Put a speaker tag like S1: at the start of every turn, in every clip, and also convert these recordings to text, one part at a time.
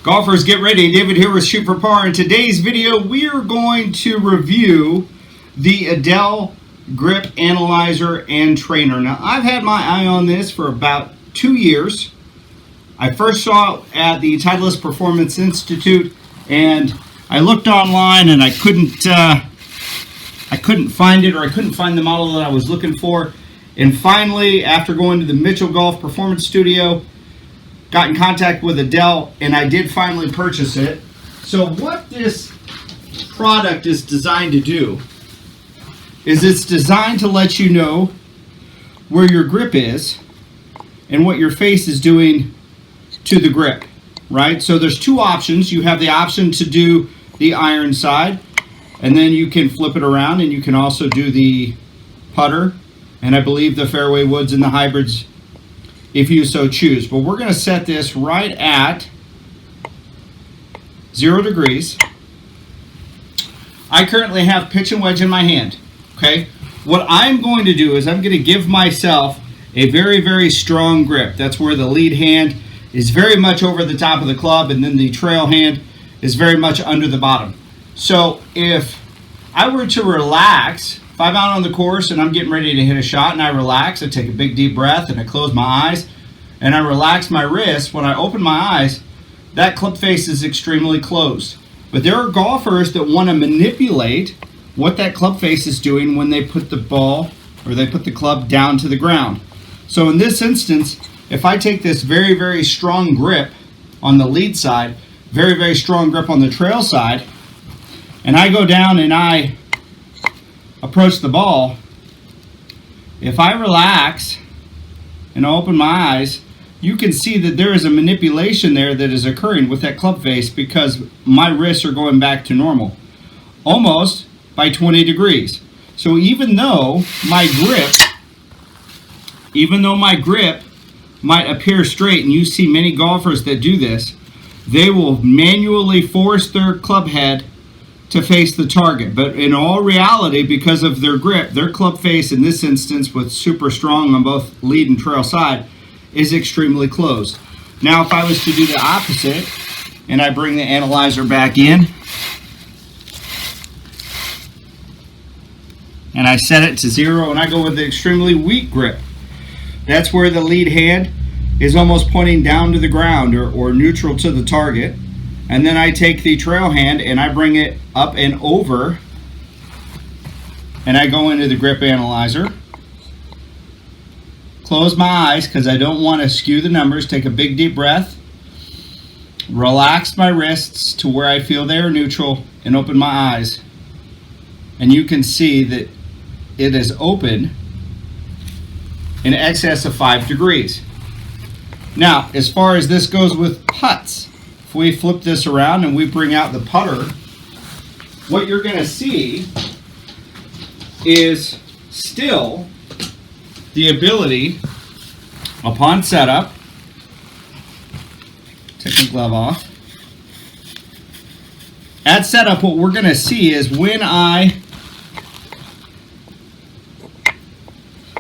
S1: Golfers, get ready. David here with Shoot for Par. In today's video, we are going to review the Edel Grip Analyzer and Trainer. Now, I've had my eye on this for about 2 years. I first saw it at the Titleist Performance Institute, and I looked online and I couldn't find it, or I couldn't find the model that I was looking for. And finally, after going to the Mitchell Golf Performance Studio, got in contact with Edel, and I did finally purchase it. So what this product is designed to do is it's designed to let you know where your grip is and what your face is doing to the grip, right? So there's two options. You have the option to do the iron side, and then you can flip it around, and you can also do the putter, and I believe the fairway woods and the hybrids if you so choose. But we're going to set this right at 0 degrees. I currently have pitch and wedge in my hand. Okay, what I'm going to do is I'm going to give myself a very, very strong grip. That's where the lead hand is very much over the top of the club, and then the trail hand is very much under the bottom. So if I were to relax, if I'm out on the course and I'm getting ready to hit a shot and I relax, I take a big deep breath and I close my eyes and I relax my wrist, when I open my eyes, that club face is extremely closed. But there are golfers that want to manipulate what that club face is doing when they put the ball, or they put the club down to the ground. So in this instance, if I take this very, very strong grip on the lead side, very, very strong grip on the trail side, and I go down and I approach the ball, if I relax and open my eyes, you can see that there is a manipulation there that is occurring with that club face, because my wrists are going back to normal, almost by 20 degrees. So even though my grip might appear straight, and you see many golfers that do this, they will manually force their club head to face the target. But in all reality, because of their grip, their club face in this instance, with super strong on both lead and trail side, is extremely closed. Now if I was to do the opposite and I bring the analyzer back in and I set it to 0 and I go with the extremely weak grip, that's where the lead hand is almost pointing down to the ground, or neutral to the target. And then I take the trail hand and I bring it up and over, and I go into the grip analyzer, close my eyes because I don't want to skew the numbers, take a big deep breath, relax my wrists to where I feel they are neutral, and open my eyes. And you can see that it is open in excess of 5 degrees. Now, as far as this goes with putts, if we flip this around and we bring out the putter, what you're going to see is still the ability, upon setup, take the glove off. At setup, what we're going to see is when I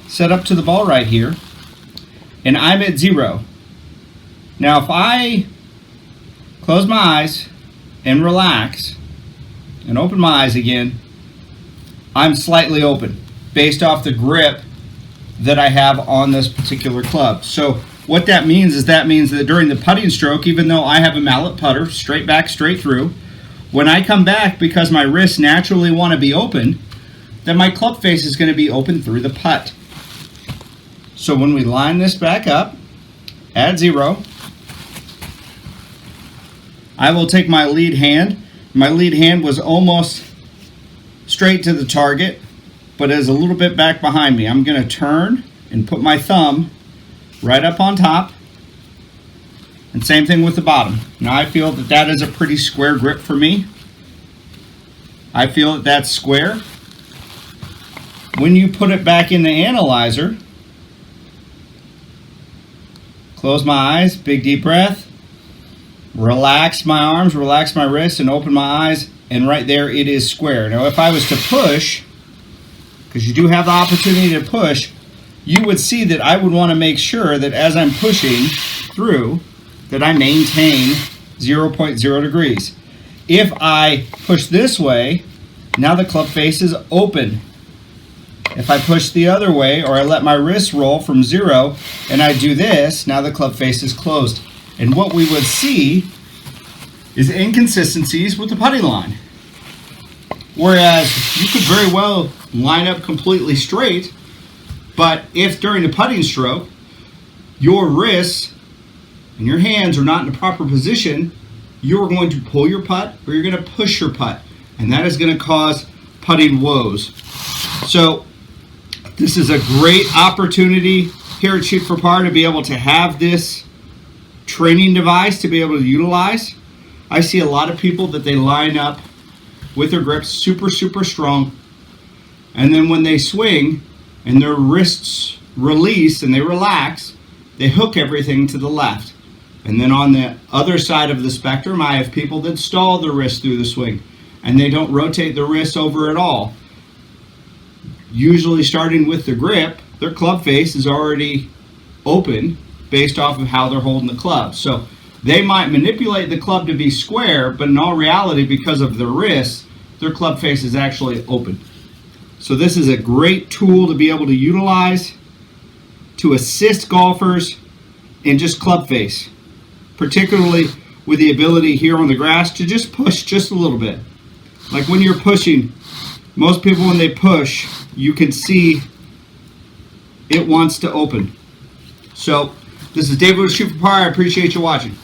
S1: set up to the ball right here, and I'm at 0. Now if I close my eyes and relax and open my eyes again, I'm slightly open based off the grip that I have on this particular club. So what that means is that during the putting stroke, even though I have a mallet putter, straight back, straight through, when I come back, because my wrists naturally want to be open, then my club face is going to be open through the putt. So when we line this back up at 0, I will take my lead hand. My lead hand was almost straight to the target, but is a little bit back behind me. I'm going to turn and put my thumb right up on top, and same thing with the bottom. Now I feel that that is a pretty square grip for me. I feel that that's square. When you put it back in the analyzer, close my eyes, big deep breath, relax my arms, relax my wrists, and open my eyes, and right there it is square. Now if I was to push, because you do have the opportunity to push, you would see that I would want to make sure that as I'm pushing through, that I maintain 0.0 degrees. If I push this way, now the club face is open. If I push the other way, or I let my wrist roll from 0 and I do this, now the club face is closed. And what we would see is inconsistencies with the putting line. Whereas you could very well line up completely straight, but if during the putting stroke your wrists and your hands are not in the proper position, you're going to pull your putt or you're going to push your putt, and that is going to cause putting woes. So this is a great opportunity here at Shoot for Par to be able to have this training device to be able to utilize. I see a lot of people that they line up with their grips super strong, and then when they swing and their wrists release and they relax, they hook everything to the left. And then on the other side of the spectrum, I have people that stall their wrist through the swing and they don't rotate the wrist over at all. Usually starting with the grip, their club face is already open based off of how they're holding the club. So they might manipulate the club to be square, but in all reality, because of their wrists, their club face is actually open. So this is a great tool to be able to utilize to assist golfers in just club face, particularly with the ability here on the grass to just push just a little bit. Like when you're pushing, most people when they push, you can see it wants to open. So this is David with Shoot for Par. I appreciate you watching.